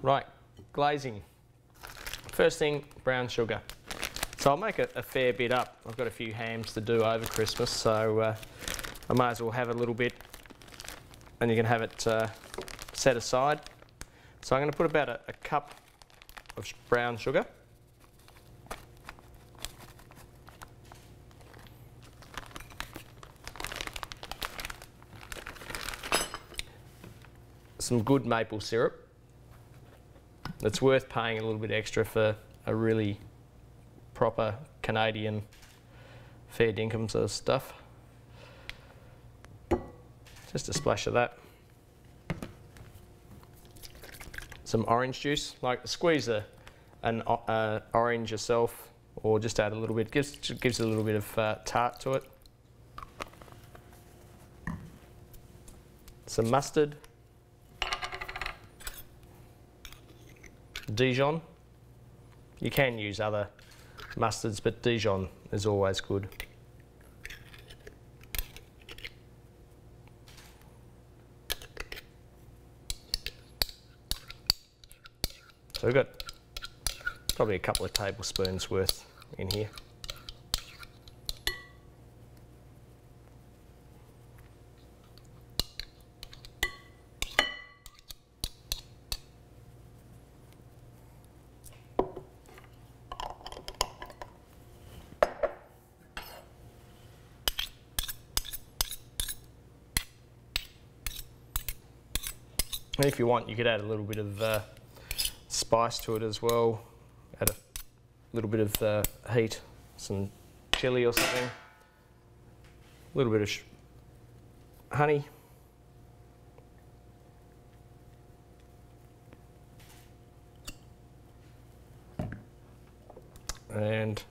Right, glazing. First thing, brown sugar. So I'll make a fair bit up. I've got a few hams to do over Christmas, so I might as well have a little bit, and you can have it set aside. So I'm going to put about a cup of brown sugar. Some good maple syrup. It's worth paying a little bit extra for a really proper Canadian fair dinkum sort of stuff. Just a splash of that. Some orange juice, like squeeze an orange yourself, or just add a little bit. Gives it a little bit of tart to it. Some mustard. Dijon. You can use other mustards, but Dijon is always good. So we've got probably a couple of tablespoons worth in here. And if you want, you could add a little bit of spice to it as well. Add a little bit of heat, some chili or something. A little bit of honey. And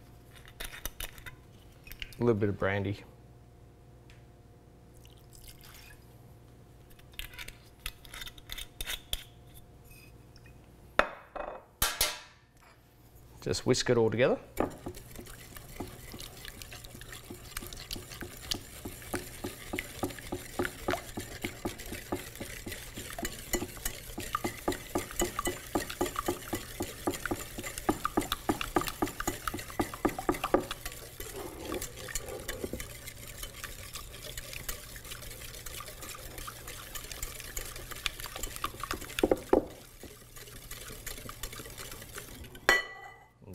a little bit of brandy. Just whisk it all together.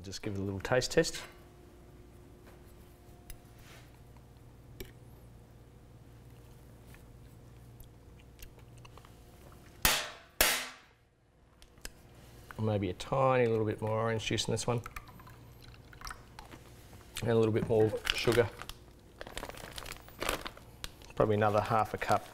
Just give it a little taste test. Maybe a tiny little bit more orange juice in this one. And a little bit more sugar. Probably another half a cup.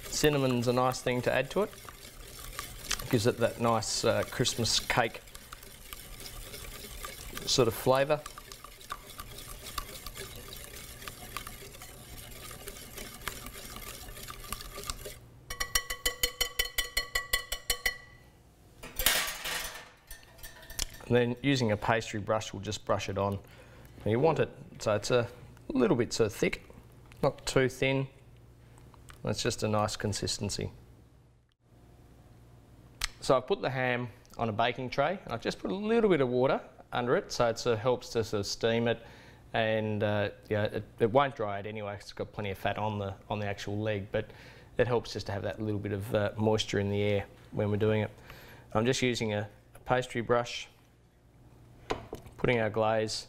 Cinnamon's a nice thing to add to it. Gives it that nice Christmas cake sort of flavour. And then using a pastry brush, we'll just brush it on. And you want it so it's a little bit so thick, not too thin. That's just a nice consistency. So I've put the ham on a baking tray. I've just put a little bit of water under it, so it helps to sort of steam it, and yeah, it won't dry it anyway. It's got plenty of fat on the actual leg, but it helps just to have that little bit of moisture in the air when we're doing it. I'm just using a pastry brush, putting our glaze.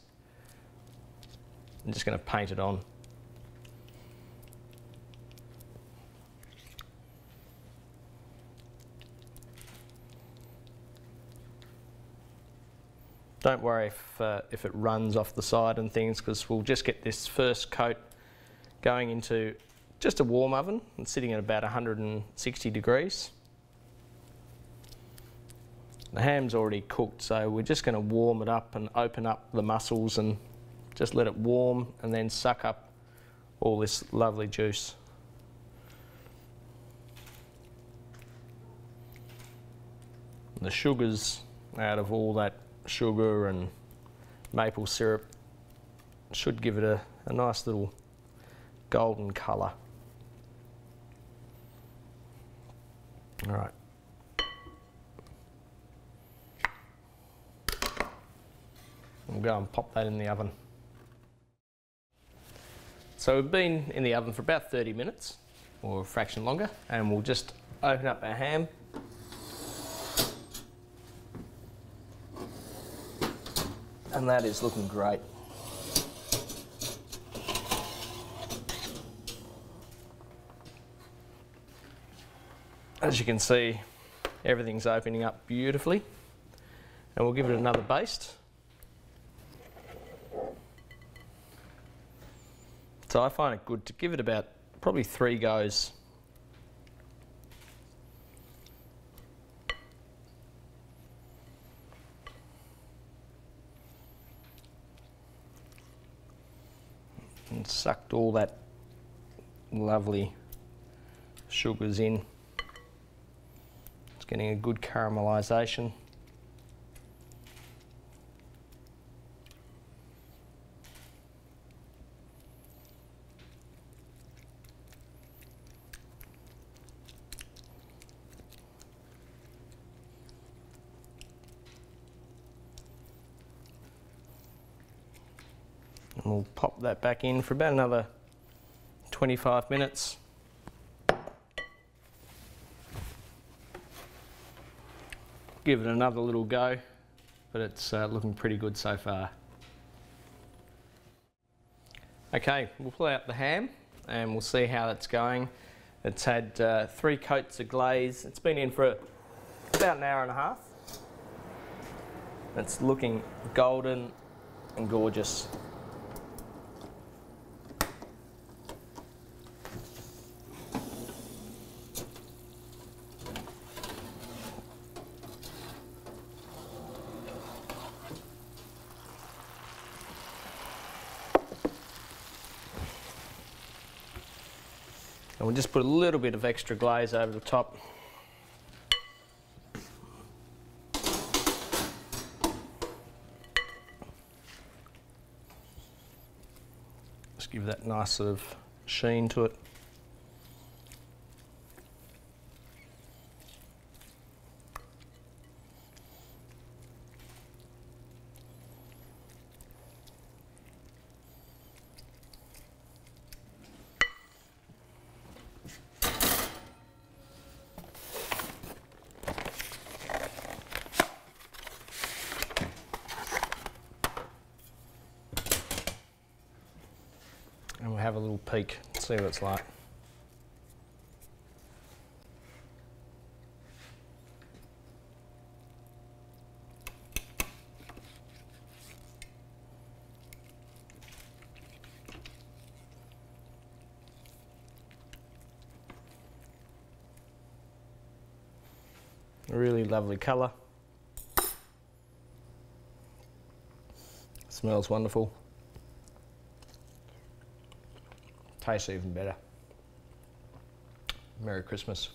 I'm just going to paint it on. Don't worry if it runs off the side and things, because we'll just get this first coat going into just a warm oven. It's sitting at about 160 degrees. The ham's already cooked, so we're just going to warm it up and open up the mussels and just let it warm and then suck up all this lovely juice. the sugars out of all that sugar and maple syrup. Should give it a nice little golden colour. All right. We'll go and pop that in the oven. So we've been in the oven for about 30 minutes, or a fraction longer, and we'll just open up our ham. And that is looking great. As you can see, everything's opening up beautifully, and we'll give it another baste. So I find it good to give it about probably 3 goes. And sucked all that lovely sugars in. It's getting a good caramelisation. And we'll pop that back in for about another 25 minutes. Give it another little go, but it's looking pretty good so far. Okay, we'll pull out the ham and we'll see how it's going. It's had 3 coats of glaze. It's been in for about an hour and a half. It's looking golden and gorgeous. And we'll just put a little bit of extra glaze over the top. Just give that nice sort of sheen to it. And we'll have a little peek, see what it's like. A really lovely colour. Smells wonderful. Tastes even better. Merry Christmas.